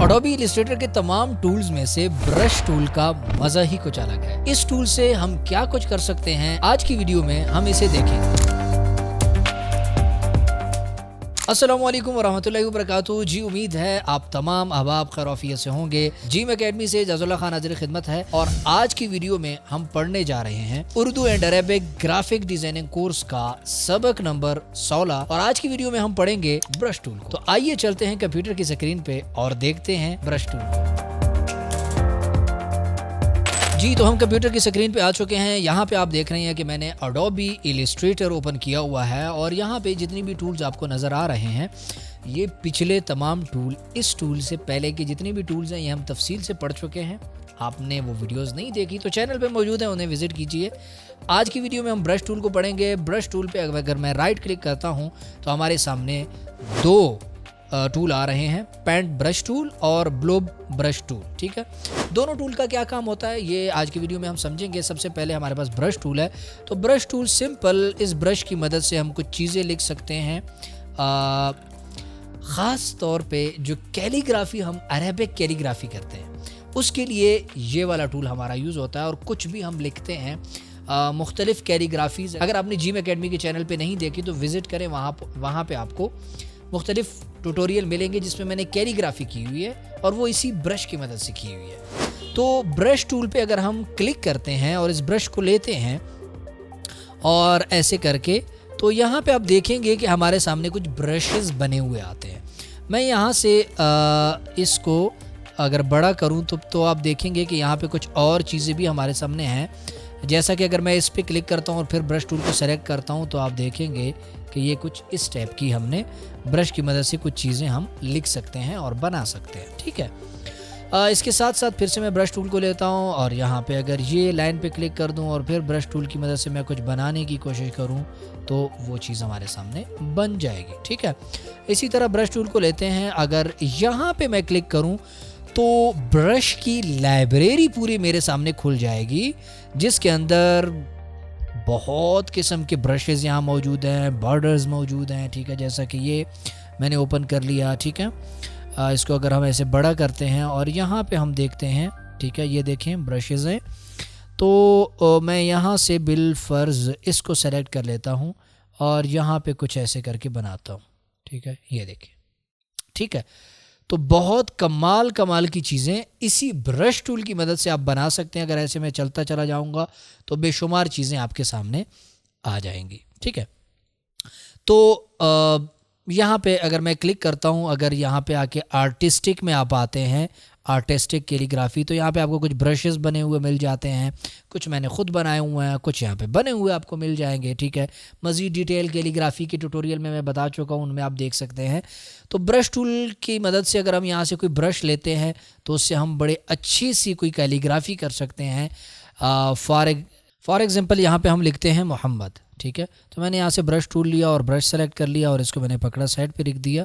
Adobe Illustrator के तमाम tools में से ब्रश टूल का मजा ही कुछ अलग है। इस टूल से हम क्या कुछ कर सकते हैं, आज की वीडियो में हम इसे देखेंगे। अस्सलामुअलैकुम वरहमतुल्लाहि वबरकातुहू। जी, उम्मीद है आप तमाम अहबाब खैरियत से होंगे। जीम एकेडमी से जज़ुल्लाह खान हाज़िर खिदमत है और आज की वीडियो में हम पढ़ने जा रहे हैं Urdu and Arabic graphic designing course का सबक नंबर 16 और आज की वीडियो में हम पढ़ेंगे ब्रश टूल को। तो आइए चलते हैं कंप्यूटर की स्क्रीन पे और देखते हैं ब्रश टूल को। जी, तो हम कंप्यूटर की स्क्रीन पे आ चुके हैं। यहाँ पे आप देख रहे हैं कि मैंने एडोबी इलस्ट्रेटर ओपन किया हुआ है और यहाँ पे जितनी भी टूल्स आपको नज़र आ रहे हैं ये पिछले तमाम टूल, इस टूल से पहले के जितने भी टूल्स हैं ये हम तफसील से पढ़ चुके हैं। आपने वो वीडियोस नहीं देखी तो चैनल पे मौजूद है, उन्हें विजिट कीजिए। आज की वीडियो में हम ब्रश टूल को पढ़ेंगे। ब्रश टूल पे अगर मैं राइट क्लिक करता हूँ तो हमारे सामने दो टूल आ रहे हैं, पेंट ब्रश टूल और ब्लोब ब्रश टूल। ठीक है, दोनों टूल का क्या काम होता है ये आज की वीडियो में हम समझेंगे। सबसे पहले हमारे पास ब्रश टूल है, तो ब्रश टूल सिंपल, इस ब्रश की मदद से हम कुछ चीज़ें लिख सकते हैं। ख़ास तौर पे जो कैलीग्राफी, हम अरेबिक कैलीग्राफी करते हैं उसके लिए ये वाला टूल हमारा यूज़ होता है। और कुछ भी हम लिखते हैं मुख्तलिफ़ कैलीग्राफीज़, अगर आपने जीम एकेडमी के चैनल पे नहीं देखी तो विज़िट करें, वहाँ पे आपको मुख्तलिफ ट्यूटोरियल मिलेंगे जिसमें मैंने कैलीग्राफी की हुई है और वो इसी ब्रश की मदद से की हुई है। तो ब्रश टूल पे अगर हम क्लिक करते हैं और इस ब्रश को लेते हैं और ऐसे करके, तो यहाँ पे आप देखेंगे कि हमारे सामने कुछ ब्रशेस बने हुए आते हैं। मैं यहाँ से इसको अगर बड़ा करूँ तो आप देखेंगे कि यहाँ पे कुछ और चीज़ें भी हमारे सामने हैं। जैसा कि अगर मैं इस पर क्लिक करता हूँ और फिर ब्रश टूल को सेलेक्ट करता हूँ तो आप देखेंगे कि ये कुछ इस टाइप की, हमने ब्रश की मदद से कुछ चीज़ें हम लिख सकते हैं और बना सकते हैं। ठीक है, इसके साथ साथ फिर से मैं ब्रश टूल को लेता हूँ और यहाँ पे अगर ये लाइन पे क्लिक कर दूँ और फिर ब्रश टूल की मदद से मैं कुछ बनाने की कोशिश करूँ तो वो चीज़ हमारे सामने बन जाएगी। ठीक है, इसी तरह ब्रश टूल को लेते हैं, अगर यहाँ पे मैं क्लिक करूँ तो ब्रश की लाइब्रेरी पूरी मेरे सामने खुल जाएगी जिसके अंदर बहुत किस्म के ब्रशेज़ यहाँ मौजूद हैं, बॉर्डर्स मौजूद हैं। ठीक है, जैसा कि ये मैंने ओपन कर लिया। ठीक है, इसको अगर हम ऐसे बड़ा करते हैं और यहाँ पे हम देखते हैं, ठीक है, ये देखें ब्रशेज़ हैं, तो मैं यहाँ से बिल फ़र्ज़ इसको सेलेक्ट कर लेता हूँ और यहाँ पे कुछ ऐसे करके बनाता हूँ। ठीक है, ये देखें। ठीक है, तो बहुत कमाल की चीज़ें इसी ब्रश टूल की मदद से आप बना सकते हैं। अगर ऐसे मैं चलता चला जाऊंगा तो बेशुमार चीज़ें आपके सामने आ जाएंगी। ठीक है, तो यहाँ पे अगर मैं क्लिक करता हूँ, अगर यहाँ पे आके आर्टिस्टिक में आप आते हैं, आर्टिस्टिक कैलीग्राफी, तो यहाँ पे आपको कुछ ब्रशेस बने हुए मिल जाते हैं। कुछ मैंने खुद बनाए हुए हैं, कुछ यहाँ पे बने हुए आपको मिल जाएंगे। ठीक है, मज़ीद डिटेल कैलीग्राफी के ट्यूटोरियल में मैं बता चुका हूँ, उनमें आप देख सकते हैं। तो ब्रश टूल की मदद से अगर हम यहाँ से कोई ब्रश लेते हैं तो उससे हम बड़े अच्छी सी कोई कैलीग्राफी कर सकते हैं। फॉर एग्ज़ाम्पल यहाँ पे हम लिखते हैं मोहम्मद। ठीक है, तो मैंने यहाँ से ब्रश टूल लिया और ब्रश सेलेक्ट कर लिया और इसको मैंने पकड़ा, साइड पे रख दिया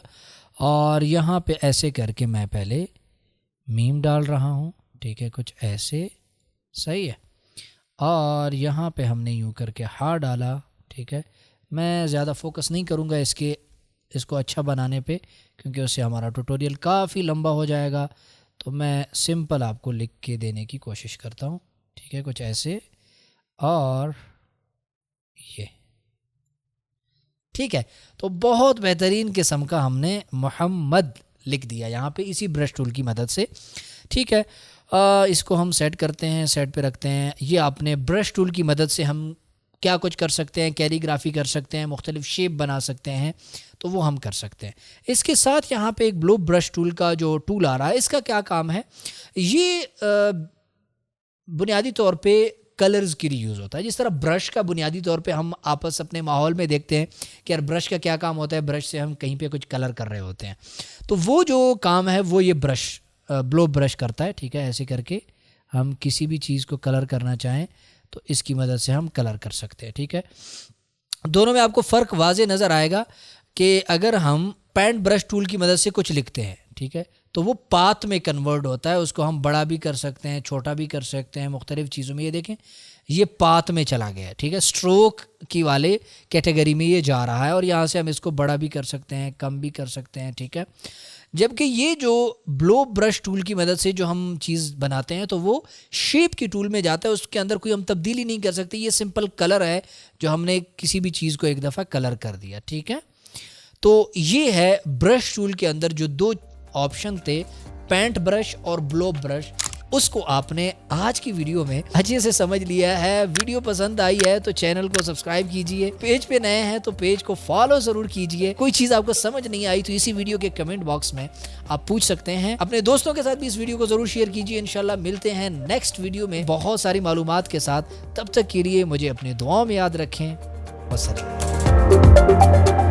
और यहाँ पे ऐसे करके मैं पहले मीम डाल रहा हूँ। ठीक है, कुछ ऐसे, सही है, और यहाँ पे हमने यूँ करके हार डाला। ठीक है, मैं ज़्यादा फोकस नहीं करूँगा इसको अच्छा बनाने पे क्योंकि उससे हमारा ट्यूटोरियल काफ़ी लंबा हो जाएगा, तो मैं सिंपल आपको लिख के देने की कोशिश करता हूँ। ठीक है, कुछ ऐसे और ये। ठीक है, तो बहुत बेहतरीन किस्म का हमने मोहम्मद लिख दिया यहाँ पे इसी ब्रश टूल की मदद से। ठीक है, इसको हम सेट करते हैं, सेट पे रखते हैं। ये आपने ब्रश टूल की मदद से हम क्या कुछ कर सकते हैं, कैलीग्राफी कर सकते हैं, मुख्तलिफ शेप बना सकते हैं, तो वो हम कर सकते हैं। इसके साथ यहाँ पे एक ब्लो ब्रश टूल का जो टूल आ रहा है, इसका क्या काम है, ये बुनियादी तौर पे कलर्स के लिए यूज़ होता है। जिस तरह ब्रश का बुनियादी तौर पे हम आपस अपने माहौल में देखते हैं कि यार ब्रश का क्या काम होता है, ब्रश से हम कहीं पे कुछ कलर कर रहे होते हैं, तो वो जो काम है वो ये ब्रश ब्लो ब्रश करता है। ठीक है, ऐसे करके हम किसी भी चीज़ को कलर करना चाहें तो इसकी मदद से हम कलर कर सकते हैं। ठीक है, दोनों में आपको फ़र्क वाज़े नज़र आएगा कि अगर हम पेंट ब्रश टूल की मदद से कुछ लिखते हैं, ठीक है, तो वो पाथ में कन्वर्ट होता है, उसको हम बड़ा भी कर सकते हैं, छोटा भी कर सकते हैं, मुख्तलिफ चीज़ों में। ये देखें, ये पाथ में चला गया है। ठीक है, स्ट्रोक की वाले कैटेगरी में ये जा रहा है और यहाँ से हम इसको बड़ा भी कर सकते हैं, कम भी कर सकते हैं। ठीक है, जबकि ये जो ब्लो ब्रश टूल की मदद से जो हम चीज़ बनाते हैं तो वो शेप की टूल में जाता है, उसके अंदर कोई हम तब्दीली नहीं कर सकते। ये सिंपल कलर है जो हमने किसी भी चीज़ को एक दफ़ा कलर कर दिया, ठीक है। तो ये है ब्रश टूल के अंदर जो दो ऑप्शन थे, पेंट ब्रश और ब्लो ब्रश, उसको आपने आज की वीडियो में अच्छे से समझ लिया है। वीडियो पसंद आई है तो चैनल को सब्सक्राइब कीजिए, पेज पे नए हैं तो पेज को फॉलो जरूर कीजिए। कोई चीज़ आपको समझ नहीं आई तो इसी वीडियो के कमेंट बॉक्स में आप पूछ सकते हैं। अपने दोस्तों के साथ भी इस वीडियो को जरूर शेयर कीजिए। इंशाल्लाह मिलते हैं नेक्स्ट वीडियो में बहुत सारी मालूमात के साथ। तब तक के लिए मुझे अपनी दुआओं में याद रखें। वस्सलाम।